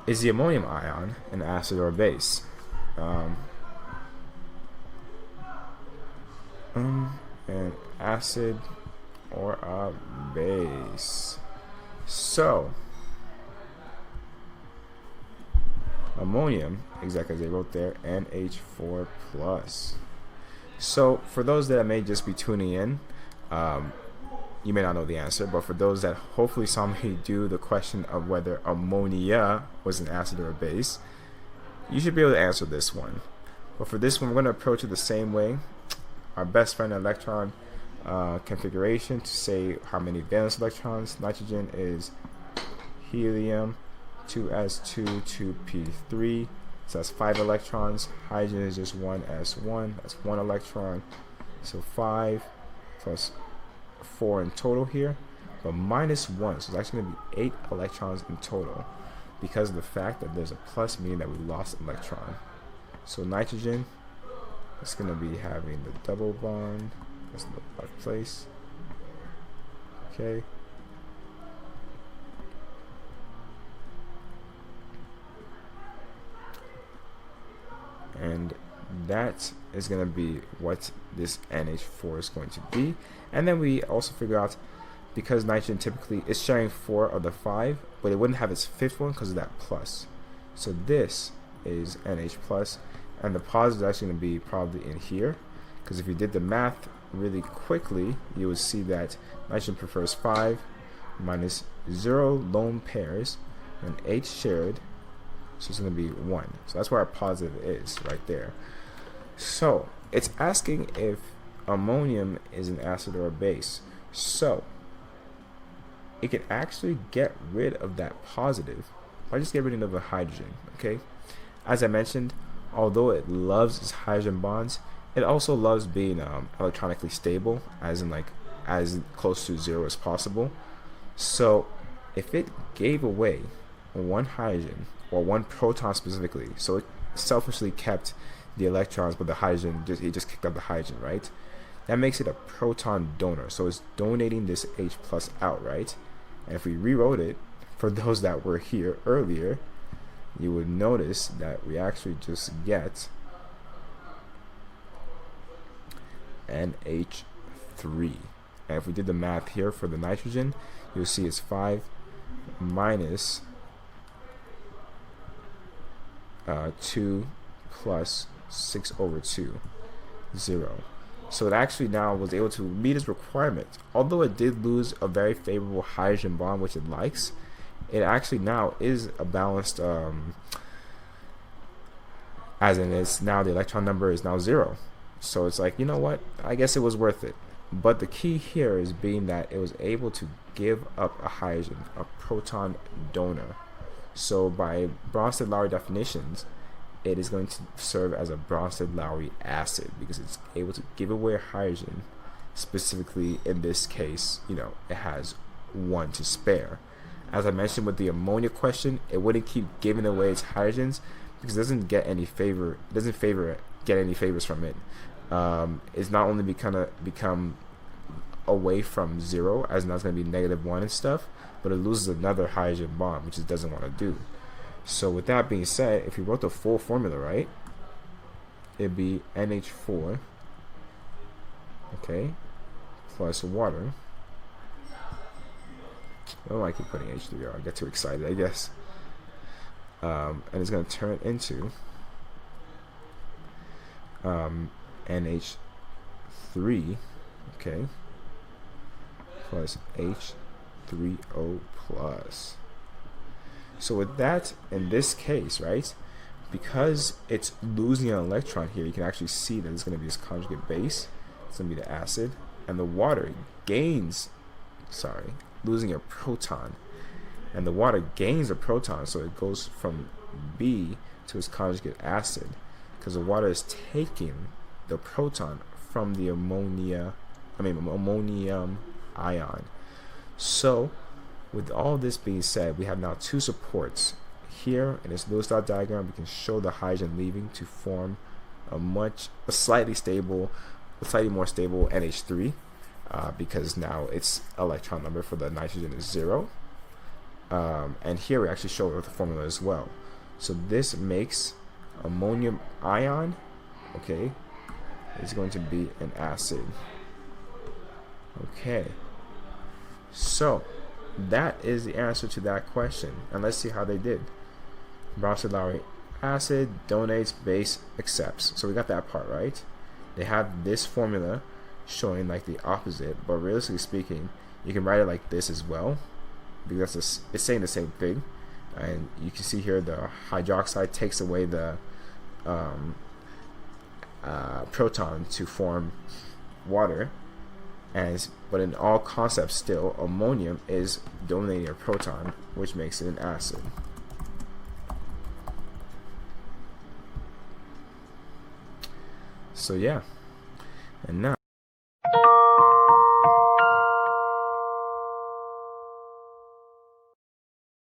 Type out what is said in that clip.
Is the ammonium ion an acid or a base? Um, an acid or a base? So, ammonium, exactly as they wrote there, NH4 plus. So, for those that may just be tuning in, um, you may not know the answer, but for those that hopefully saw me do the question of whether ammonia was an acid or a base, you should be able to answer this one. But for this one, we're going to approach it the same way. Our best friend electron configuration to say how many valence electrons. Nitrogen is helium, 2s2, 2p3. So that's 5 electrons. Hydrogen is just 1s1. That's 1 electron. So 5 plus 4 in total here. But minus 1. So it's actually going to be 8 electrons in total because of the fact that there's a plus, meaning that we lost an electron. So nitrogen is going to be having the double bond. That's the left place. Okay. And that is going to be what this NH4 is going to be. And then we also figure out, because nitrogen typically is sharing 4 of the 5, but it wouldn't have its 5th one because of that plus. So this is NH plus, and the positive is actually going to be probably in here, because if you did the math really quickly, you would see that nitrogen prefers 5 minus 0 lone pairs and 8 shared, so it's going to be 1. So that's where our positive is right there. So it's asking if ammonium is an acid or a base. So it can actually get rid of that positive by just getting rid of the hydrogen. Okay, as I mentioned, although it loves its hydrogen bonds, it also loves being electronically stable, as in like as close to 0 as possible. So if it gave away 1 hydrogen or 1 proton specifically, so it selfishly kept the electrons, but the hydrogen, it just kicked out the hydrogen, right? That makes it a proton donor. So it's donating this H plus out, right? And if we rewrote it, for those that were here earlier, you would notice that we actually just get NH3. And if we did the math here for the nitrogen, you'll see it's 5 minus 2 plus 6 over 2, 0. So it actually now was able to meet its requirement. Although it did lose a very favorable hydrogen bond, which it likes, it actually now is a balanced, as in it's now the electron number is now 0. So it's like, you know what, I guess it was worth it. But the key here is being that it was able to give up a hydrogen, a proton donor. So by Bronsted-Lowry definitions, it is going to serve as a Bronsted-Lowry acid because it's able to give away a hydrogen. Specifically in this case, you know, it has 1 to spare. As I mentioned with the ammonia question, it wouldn't keep giving away its hydrogens because it doesn't get any favor. It doesn't get any favors from it. It's not only become away from 0, as now it's going to be -1 and stuff, but it loses another hydrogen bond, which it doesn't want to do. So with that being said, if you wrote the full formula, right, it'd be NH4, okay, plus water. Oh, I keep putting H3R. I get too excited, I guess. And it's going to turn into NH3, okay, plus H3O plus. So with that, in this case, right, because it's losing an electron here, you can actually see that it's going to be this conjugate base. It's going to be the acid, and the water gains, losing a proton, and the water gains a proton, so it goes from B to its conjugate acid, because the water is taking the proton from the ammonium ion. So with all this being said, we have now 2 supports. Here in this Lewis dot diagram, we can show the hydrogen leaving to form a slightly more stable NH3, because now its electron number for the nitrogen is 0. And here we actually show it with the formula as well. So this makes ammonium ion, okay, is going to be an acid. Okay, so that is the answer to that question, and let's see how they did. Bromide acid donates, base accepts. So we got that part right. They have this formula showing like the opposite, but realistically speaking, you can write it like this as well, because it's saying the same thing. And you can see here the hydroxide takes away the proton to form water, but in all concepts still, ammonium is donating a proton, which makes it an acid. So yeah, and now